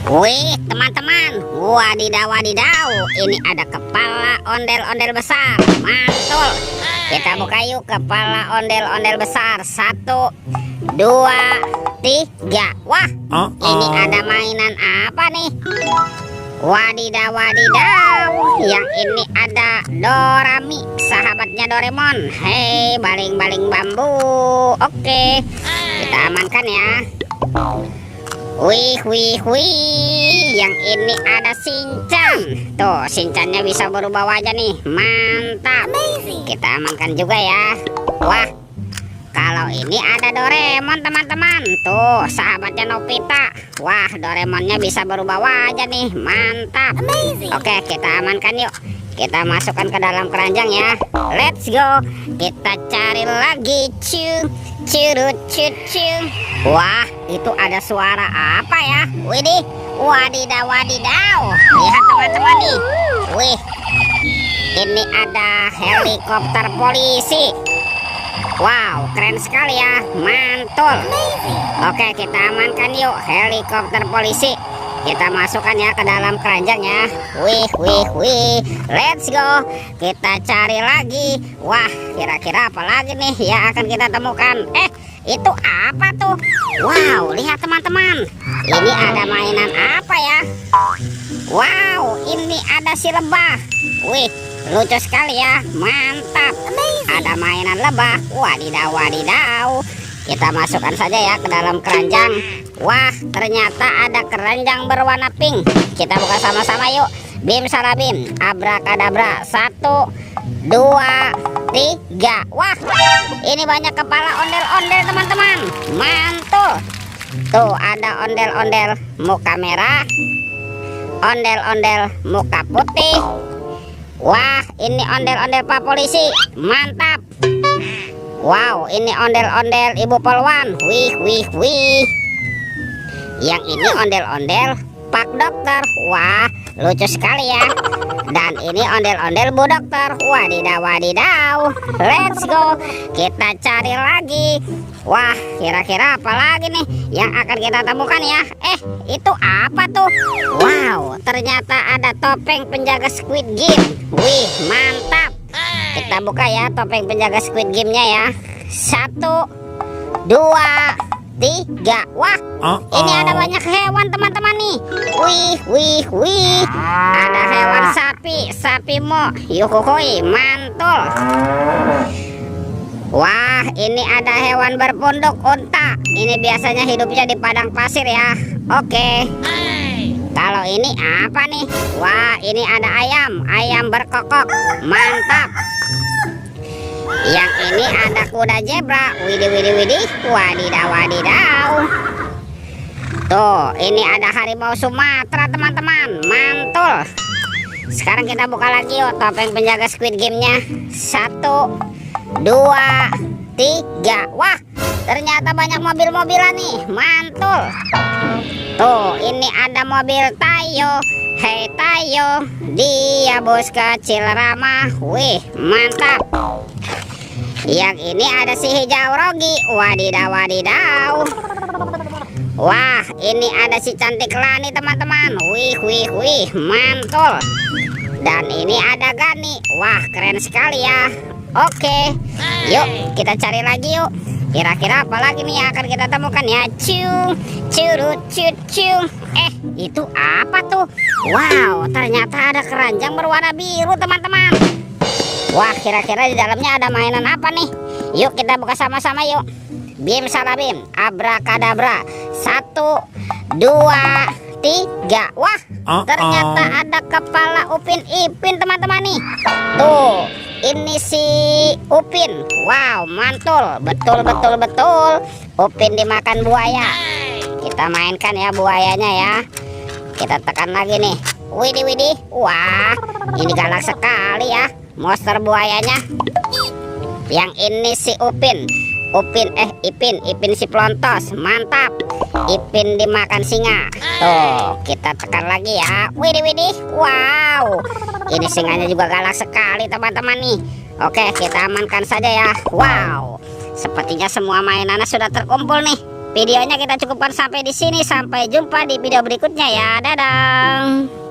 Wih, teman-teman, wadidaw wadidaw, ini ada kepala ondel-ondel besar, mantul. Kita buka yuk kepala ondel-ondel besar. 1, 2, 3. Wah, ini ada mainan apa nih? Wadidaw wadidaw, yang ini ada Dorami, sahabatnya Doraemon. Hei, baling-baling bambu. Oke, kita amankan ya. Wih, wih, wih, yang ini ada Shinchan. Tuh, Shinchannya bisa berubah wajah nih, mantap. Kita amankan juga ya. Wah, kalau ini ada Doraemon teman-teman. Tuh, sahabatnya Nobita. Wah, Doraemonnya bisa berubah wajah nih, mantap. Oke, kita amankan yuk. Kita masukkan ke dalam keranjang ya. Let's go. Kita cari lagi. Curut. Wah, itu ada suara apa ya? Widih, wadidaw wadidaw. Lihat teman-teman nih. Wih, ini ada helikopter polisi. Wow, keren sekali ya, mantul. Oke, kita amankan yuk helikopter polisi. Kita masukkan ya ke dalam keranjang ya. Wih, let's go. Kita cari lagi. Wah, kira-kira apa lagi nih yang akan kita temukan? Itu apa tuh? Wow, lihat teman-teman. Ini ada mainan apa ya? Wow, ini ada si lebah. Wih, lucu sekali ya, mantap. Ada mainan lebah. Wadidaw wadidaw. Kita masukkan saja ya ke dalam keranjang. Wah, ternyata ada keranjang berwarna pink. Kita buka sama-sama yuk. Bim salabim, abrakadabra. 1, 2, 3. Wah, ini banyak kepala ondel-ondel teman-teman. Mantul. Tuh, ada ondel-ondel muka merah, ondel-ondel muka putih. Wah, ini ondel-ondel Pak Polisi. Mantap. Wow, ini ondel-ondel Ibu Polwan. Wih. Yang ini ondel-ondel Pak Dokter. Wah, lucu sekali ya. Dan ini ondel-ondel Bu Dokter. Wadidaw wadidaw. Let's go. Kita cari lagi. Wah, kira-kira apa lagi nih yang akan kita temukan ya? Itu apa tuh? Wow, ternyata ada topeng penjaga Squid Game. Wih, mantap. Kita buka ya topeng penjaga Squid Game-nya ya. 1, 2, 3. Wah, ini ada banyak hewan teman-teman nih. Wih. Ada hewan sapi mo. Yuhuhui, mantul. Wah, ini ada hewan berpunduk unta. Ini biasanya hidupnya di padang pasir ya. Oke. Kalau ini apa nih? Wah, ini ada ayam berkokok. Mantap. Yang ini ada kuda zebra. Widih. Wadidaw wadidaw. Tuh, ini ada harimau Sumatera teman-teman. Mantul. Sekarang kita buka lagi yuk topeng penjaga Squid Game-nya. 1, 2, 3. Wah, ternyata banyak mobil-mobilan nih. Mantul. Tuh, ini ada mobil Tayo. Hei Tayo, dia bos kecil ramah. Wih, mantap. Yang ini ada si hijau Rogi. Wadidaw wadidaw. Wah, ini ada si cantik Lani teman-teman. Wih, mantul. Dan ini ada Gani. Wah, keren sekali ya. Oke, yuk kita cari lagi yuk. Kira-kira apa lagi nih yang akan kita temukan ya? Curut. Itu apa tuh? Wow, ternyata ada keranjang berwarna biru teman-teman. Wah, kira-kira di dalamnya ada mainan apa nih? Yuk kita buka sama-sama yuk. Bim salabim, abrakadabra. 1, 2, 3. Wah, ternyata ada kepala Upin Ipin teman-teman nih. Tuh, ini si Upin. Wow, mantul. Betul. Upin dimakan buaya. Kita mainkan ya buayanya ya. Kita tekan lagi nih. Widih. Wah, ini galak sekali ya monster buayanya. Yang ini si Ipin si Plontos. Mantap. Ipin dimakan singa. Tuh, kita tekan lagi ya. Widih. Wow, ini singanya juga galak sekali teman-teman nih. Oke, kita amankan saja ya. Wow, sepertinya semua mainannya sudah terkumpul nih. videonya kita cukupkan sampai di sini. Sampai jumpa di video berikutnya ya. Dadah.